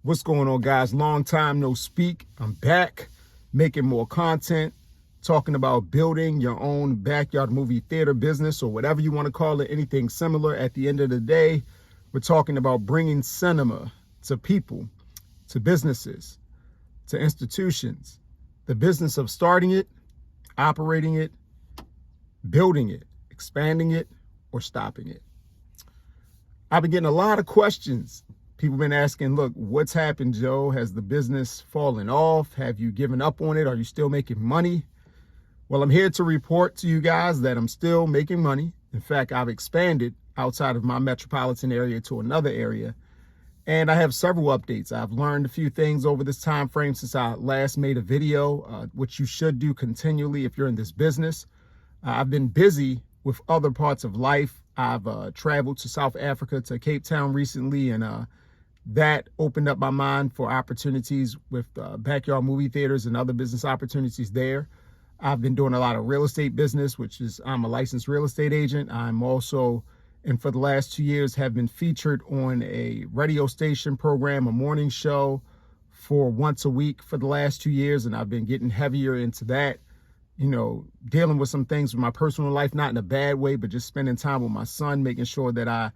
What's going on, guys? Long time no speak. I'm back making more content, talking about building your own backyard movie theater business or whatever you want to call it, anything similar. At the end of the day, we're talking about bringing cinema to people, to businesses, to institutions. The business of starting it, operating it, building it, expanding it, or stopping it. I've been getting a lot of questions. People been asking, look, what's happened, Joe? Has the business fallen off? Have you given up on it? Are you still making money? Well, I'm here to report to you guys that I'm still making money. In fact, I've expanded outside of my metropolitan area to another area. And I have several updates. I've learned a few things over this time frame since I last made a video, which you should do continually if you're in this business. I've been busy with other parts of life. I've traveled to South Africa, to Cape Town recently, and that opened up my mind for opportunities with Backyard Movie Theaters and other business opportunities there. I've been doing a lot of real estate business, which is I'm a licensed real estate agent. I'm also, and for the last 2 years, have been featured on a radio station program, a morning show for once a week for the last 2 years. And I've been getting heavier into that, you know, dealing with some things with my personal life, not in a bad way, but just spending time with my son, making sure that I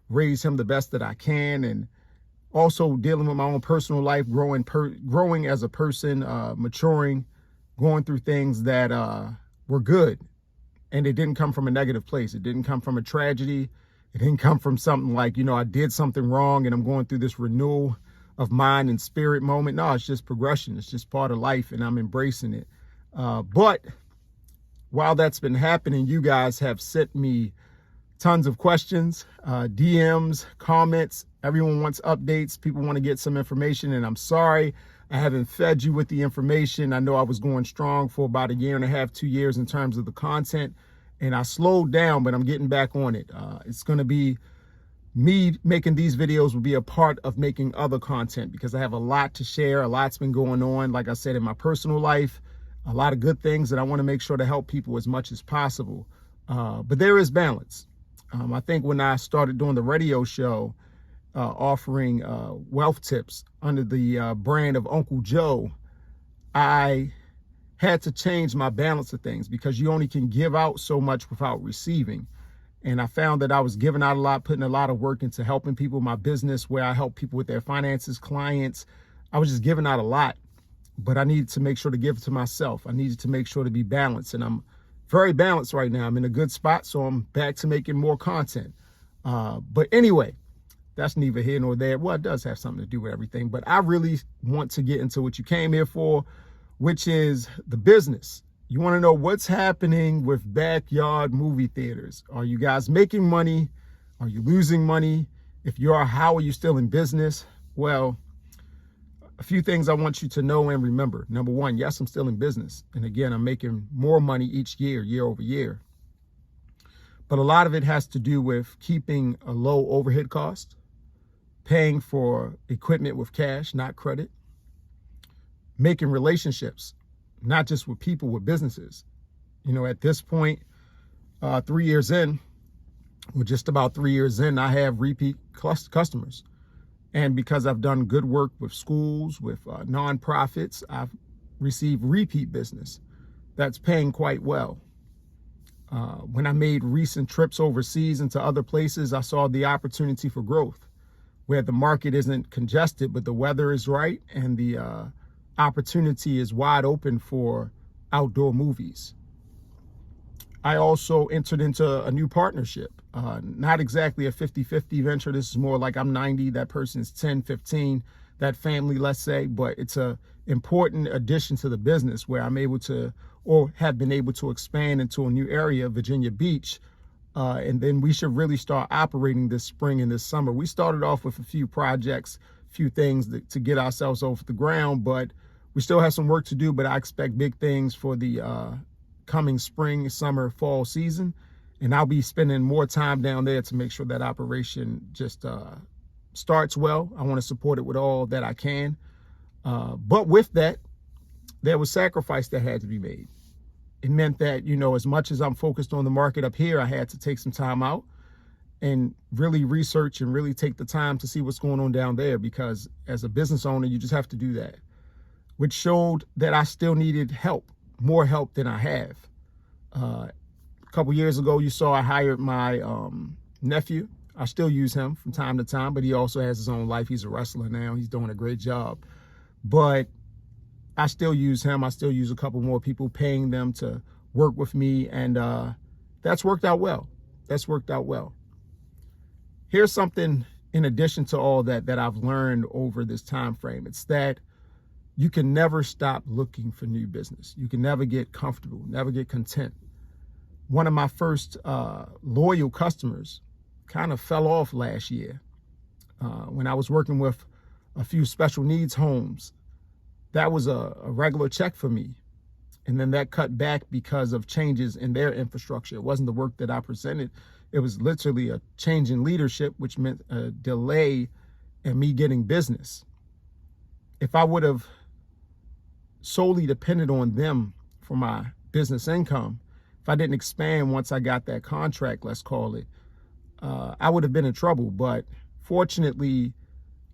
raise him the best that I can, and also dealing with my own personal life, growing as a person, maturing, going through things that were good. And it didn't come from a negative place. It didn't come from a tragedy. It didn't come from something like, you know, I did something wrong and I'm going through this renewal of mind and spirit moment. No, it's just progression. It's just part of life, and I'm embracing it. But while that's been happening, you guys have sent me tons of questions, DMs, comments. Everyone wants updates. People want to get some information, and I'm sorry I haven't fed you with the information. I know I was going strong for about 1.5 years, 2 years in terms of the content, and I slowed down, but I'm getting back on it. It's going to be me making these videos will be a part of making other content, because I have a lot to share. A lot's been going on, like I said, in my personal life, a lot of good things that I want to make sure to help people as much as possible. But there is balance. I think when I started doing the radio show, offering wealth tips under the brand of Uncle Joe, I had to change my balance of things, because you only can give out so much without receiving. And I found that I was giving out a lot, putting a lot of work into helping people in my business, where I help people with their finances, clients. I was just giving out a lot, but I needed to make sure to give it to myself. I needed to make sure to be balanced, and I'm very balanced right now. I'm in a good spot, so I'm back to making more content. But anyway, that's neither here nor there. Well, it does have something to do with everything, but I really want to get into what you came here for, which is the business. You want to know what's happening with Backyard Movie Theaters. Are you guys making money? Are you losing money? If you are, how are you still in business? Well, a few things I want you to know and remember. Number one, yes, I'm still in business. And again, I'm making more money each year, year over year. But a lot of it has to do with keeping a low overhead cost, paying for equipment with cash, not credit, making relationships, not just with people, with businesses. You know, at this point, 3 years in, or just about 3 years in, I have repeat customers. And because I've done good work with schools, with nonprofits, I've received repeat business that's paying quite well. When I made recent trips overseas into other places, I saw the opportunity for growth, where the market isn't congested, but the weather is right, and the opportunity is wide open for outdoor movies. I also entered into a new partnership, not exactly a 50-50 venture. This is more like I'm 90, that person's 10, 15, that family, let's say, but it's a important addition to the business, where I'm able to, or have been able to, expand into a new area, Virginia Beach. And then we should really start operating this spring and this summer. We started off with a few projects, a few things to get ourselves off the ground, but we still have some work to do. But I expect big things for the coming spring, summer, fall season. And I'll be spending more time down there to make sure that operation just starts well. I want to support it with all that I can. But with that, there was sacrifice that had to be made. It meant that, you know, as much as I'm focused on the market up here, I had to take some time out and really research and really take the time to see what's going on down there, because as a business owner, you just have to do that, which showed that I still needed help, more help than I have. A couple years ago, you saw I hired my nephew. I still use him from time to time, but he also has his own life. He's a wrestler now. He's doing a great job. But I still use him. I still use a couple more people, paying them to work with me. And that's worked out well. That's worked out well. Here's something in addition to all that I've learned over this time frame. It's that you can never stop looking for new business. You can never get comfortable, never get content. One of my first loyal customers kind of fell off last year when I was working with a few special needs homes. That was a regular check for me. And then that cut back because of changes in their infrastructure. It wasn't the work that I presented. It was literally a change in leadership, which meant a delay in me getting business. If I would have solely depended on them for my business income, if I didn't expand once I got that contract, let's call it, I would have been in trouble. But fortunately,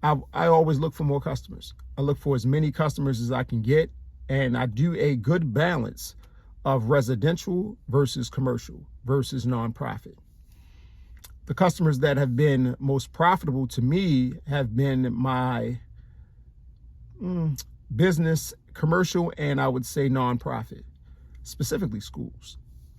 I always look for more customers. I look for as many customers as I can get, and I do a good balance of residential versus commercial versus nonprofit. The customers that have been most profitable to me have been my business, commercial, and I would say nonprofit, specifically schools.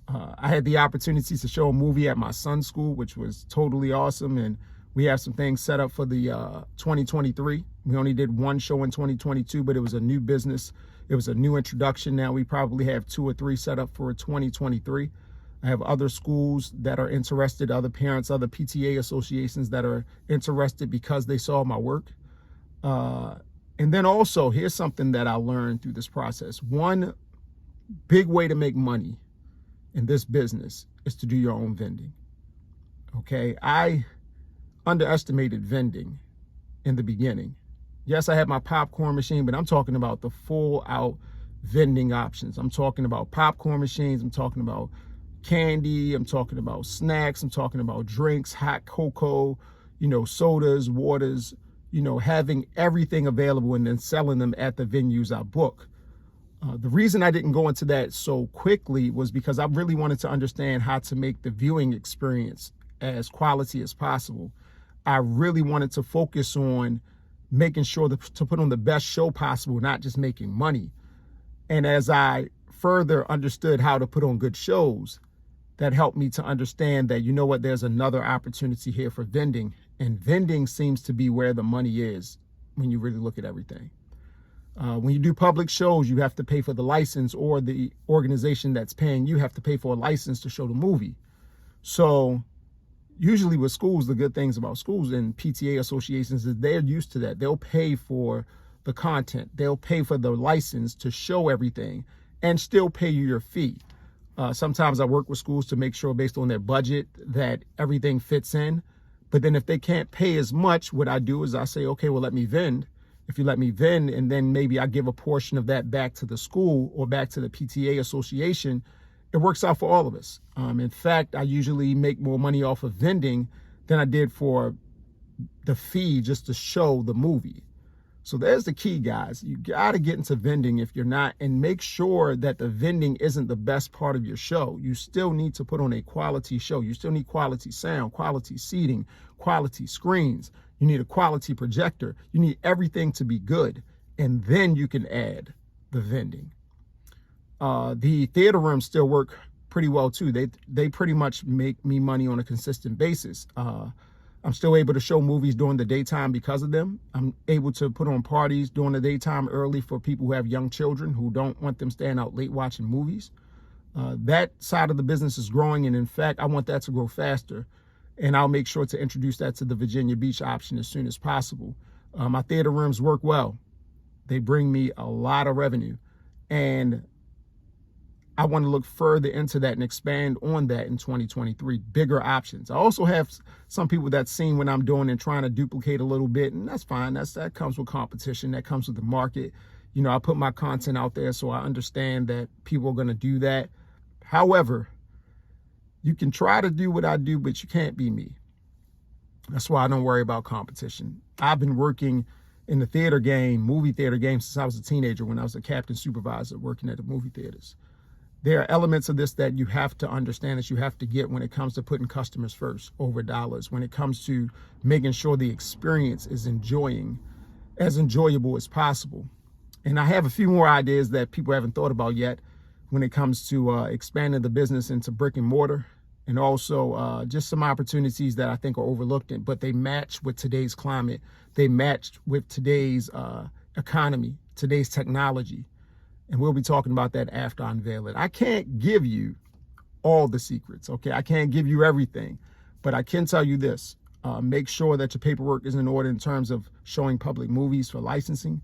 I had the opportunity to show a movie at my son's school, which was totally awesome. And we have some things set up for the 2023. We only did one show in 2022, but it was a new business. It was a new introduction. Now we probably have 2 or 3 set up for 2023. I have other schools that are interested, other parents, other PTA associations that are interested because they saw my work. And then also, here's something that I learned through this process. One big way to make money in this business is to do your own vending. Okay, I underestimated vending in the beginning. Yes, I had my popcorn machine, but I'm talking about the full out vending options. I'm talking about popcorn machines. I'm talking about candy. I'm talking about snacks. I'm talking about drinks, hot cocoa, sodas, waters, having everything available and then selling them at the venues I book. The reason I didn't go into that so quickly was because I really wanted to understand how to make the viewing experience as quality as possible. I really wanted to focus on making sure to put on the best show possible, not just making money. And as I further understood how to put on good shows, that helped me to understand that, there's another opportunity here for vending. And vending seems to be where the money is when you really look at everything. When you do public shows, you have to pay for the license, or the organization that's paying you have to pay for a license to show the movie. So usually with schools, the good things about schools and PTA associations is they're used to that. They'll pay for the content. They'll pay for the license to show everything and still pay you your fee. Sometimes I work with schools to make sure, based on their budget, that everything fits in. But then if they can't pay as much, what I do is I say, okay, well, let me vend. If you let me vend, and then maybe I give a portion of that back to the school or back to the PTA association, it works out for all of us. In fact, I usually make more money off of vending than I did for the fee just to show the movie. So there's the key, guys. You got to get into vending if you're not, and make sure that the vending isn't the best part of your show. You still need to put on a quality show. You still need quality sound, quality seating, quality screens. You need a quality projector. You need everything to be good. And then you can add the vending. The theater rooms still work pretty well too. They pretty much make me money on a consistent basis. I'm still able to show movies during the daytime because of them. I'm able to put on parties during the daytime early for people who have young children who don't want them staying out late watching movies. That side of the business is growing, and in fact, I want that to grow faster. And I'll make sure to introduce that to the Virginia Beach option as soon as possible. My theater rooms work well. They bring me a lot of revenue. And I want to look further into that and expand on that in 2023, bigger options. I also have some people that's seen what I'm doing and trying to duplicate a little bit, and that's fine. That comes with competition. That comes with the market. I put my content out there, so I understand that people are going to do that. However, you can try to do what I do, but you can't be me. That's why I don't worry about competition. I've been working in the theater game, movie theater game, since I was a teenager when I was a captain supervisor working at the movie theaters. There are elements of this that you have to understand, that you have to get when it comes to putting customers first over dollars, when it comes to making sure the experience is as enjoyable as possible. And I have a few more ideas that people haven't thought about yet when it comes to expanding the business into brick and mortar, and also just some opportunities that I think are overlooked, but they match with today's climate. They match with today's economy, today's technology. And we'll be talking about that after I unveil it. I can't give you all the secrets, okay? I can't give you everything, but I can tell you this. Make sure that your paperwork is in order in terms of showing public movies for licensing.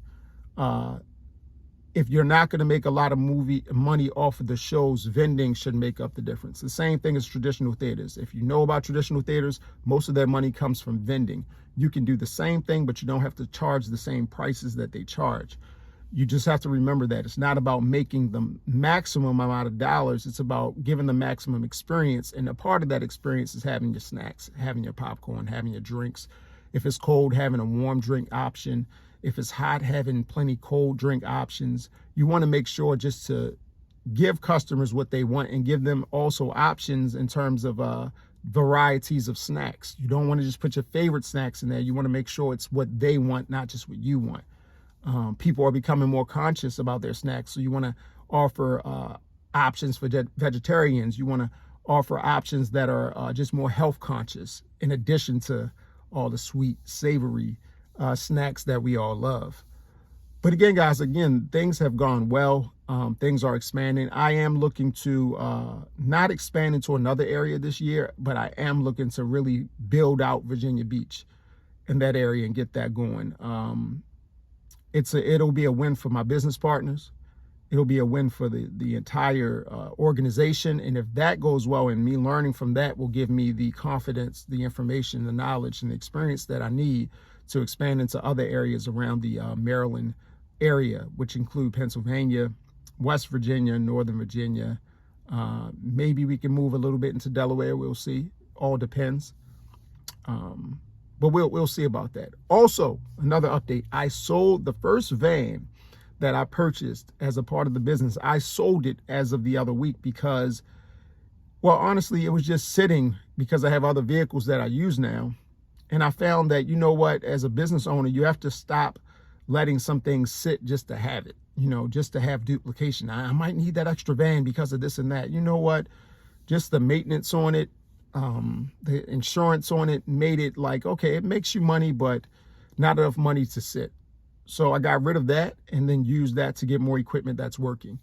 If you're not going to make a lot of money off of the shows, vending should make up the difference. The same thing as traditional theaters. If you know about traditional theaters, most of their money comes from vending. You can do the same thing, but you don't have to charge the same prices that they charge. You just have to remember that it's not about making the maximum amount of dollars. It's about giving the maximum experience. And a part of that experience is having your snacks, having your popcorn, having your drinks. If it's cold, having a warm drink option. If it's hot, having plenty cold drink options. You want to make sure just to give customers what they want and give them also options in terms of varieties of snacks. You don't want to just put your favorite snacks in there. You want to make sure it's what they want, not just what you want. People are becoming more conscious about their snacks. So you want to offer options for vegetarians. You want to offer options that are just more health conscious, in addition to all the sweet, savory snacks that we all love. But again, guys, things have gone well. Things are expanding. I am looking to not expand into another area this year, but I am looking to really build out Virginia Beach in that area and get that going. It'll be a win for my business partners. It'll be a win for the entire organization. And if that goes well, and me learning from that will give me the confidence, the information, the knowledge, and the experience that I need to expand into other areas around the Maryland area, which include Pennsylvania, West Virginia, Northern Virginia. Maybe we can move a little bit into Delaware. We'll see. All depends. But we'll see about that. Also, another update. I sold the first van that I purchased as a part of the business. I sold it as of the other week because, well, honestly, it was just sitting because I have other vehicles that I use now. And I found that, you know what, as a business owner, you have to stop letting some things sit just to have it, just to have duplication. I might need that extra van because of this and that. You know what? Just the maintenance on it, the insurance on it made it like, okay, it makes you money, but not enough money to sit. So I got rid of that and then used that to get more equipment that's working.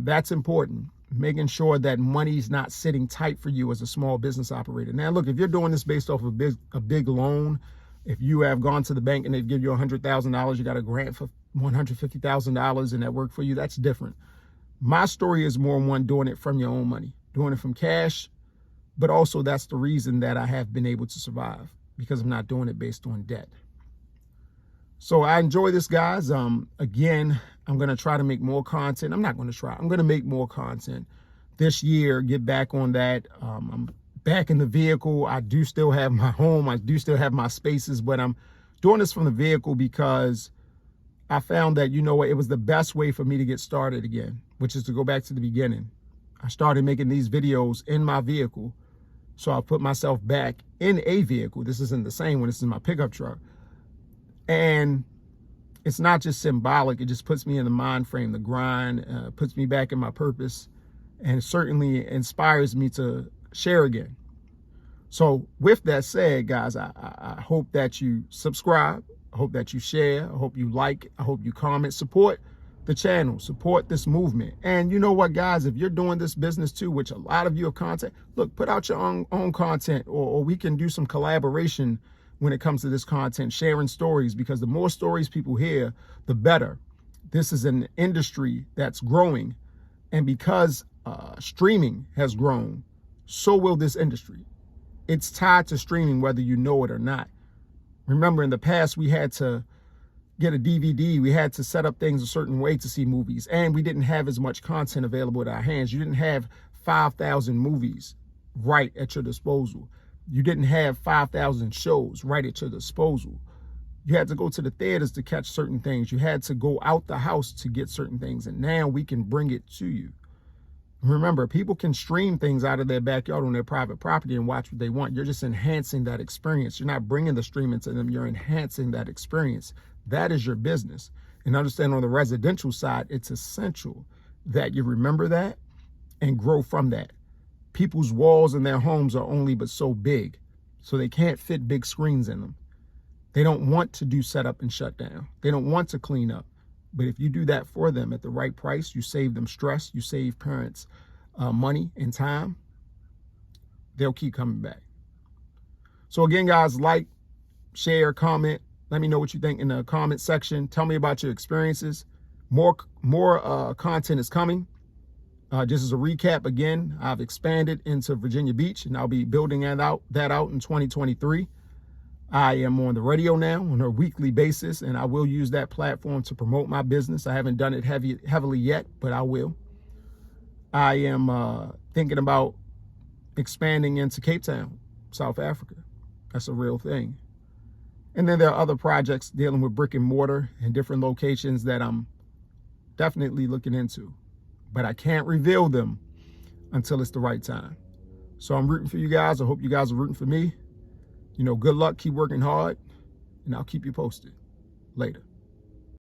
That's important. Making sure that money's not sitting tight for you as a small business operator. Now, look, if you're doing this based off of a big loan, if you have gone to the bank and they give you $100,000, you got a grant for $150,000 and that worked for you, that's different. My story is more one doing it from your own money, doing it from cash. But also that's the reason that I have been able to survive, because I'm not doing it based on debt. So I enjoy this, guys. Again, I'm going to try to make more content. I'm going to make more content this year, get back on that. I'm back in the vehicle. I do still have my home. I do still have my spaces, but I'm doing this from the vehicle because I found that, you know what, it was the best way for me to get started again, which is to go back to the beginning. I started making these videos in my vehicle. So I put myself back in a vehicle. This isn't the same one. This is my pickup truck. And it's not just symbolic. It just puts me in the mind frame, the grind, puts me back in my purpose, and certainly inspires me to share again. So with that said, guys, I hope that you subscribe. I hope that you share. I hope you like. I hope you comment. Support the channel, support this movement. And you know what, guys, if you're doing this business too, which a lot of you are content, look, put out your own content, or we can do some collaboration when it comes to this content, sharing stories, because the more stories people hear, the better. This is an industry that's growing, and because streaming has grown, so will this industry. It's tied to streaming, whether you know it or not. Remember, in the past, we had to get a DVD. We had to set up things a certain way to see movies, and we didn't have as much content available at our hands. You didn't have 5,000 movies right at your disposal. You didn't have 5,000 shows right at your disposal. You had to go to the theaters to catch certain things. You had to go out the house to get certain things. And now we can bring it to you. Remember, people can stream things out of their backyard on their private property and watch what they want. You're just enhancing that experience. You're not bringing the streaming to them. You're enhancing that experience. That is your business. And understand on the residential side, it's essential that you remember that and grow from that. People's walls in their homes are only but so big, so they can't fit big screens in them. They don't want to do setup and shut down. They don't want to clean up. But if you do that for them at the right price, you save them stress, you save parents money and time, they'll keep coming back. So again, guys, like, share, comment. Let me know what you think in the comment section. Tell me about your experiences. More content is coming. Just as a recap, again, I've expanded into Virginia Beach, and I'll be building that out in 2023. I am on the radio now on a weekly basis, and I will use that platform to promote my business. I haven't done it heavily yet, but I will. I am thinking about expanding into Cape Town, South Africa. That's a real thing. And then there are other projects dealing with brick and mortar in different locations that I'm definitely looking into, but I can't reveal them until it's the right time. So I'm rooting for you guys. I hope you guys are rooting for me. You know, good luck, keep working hard, and I'll keep you posted. Later.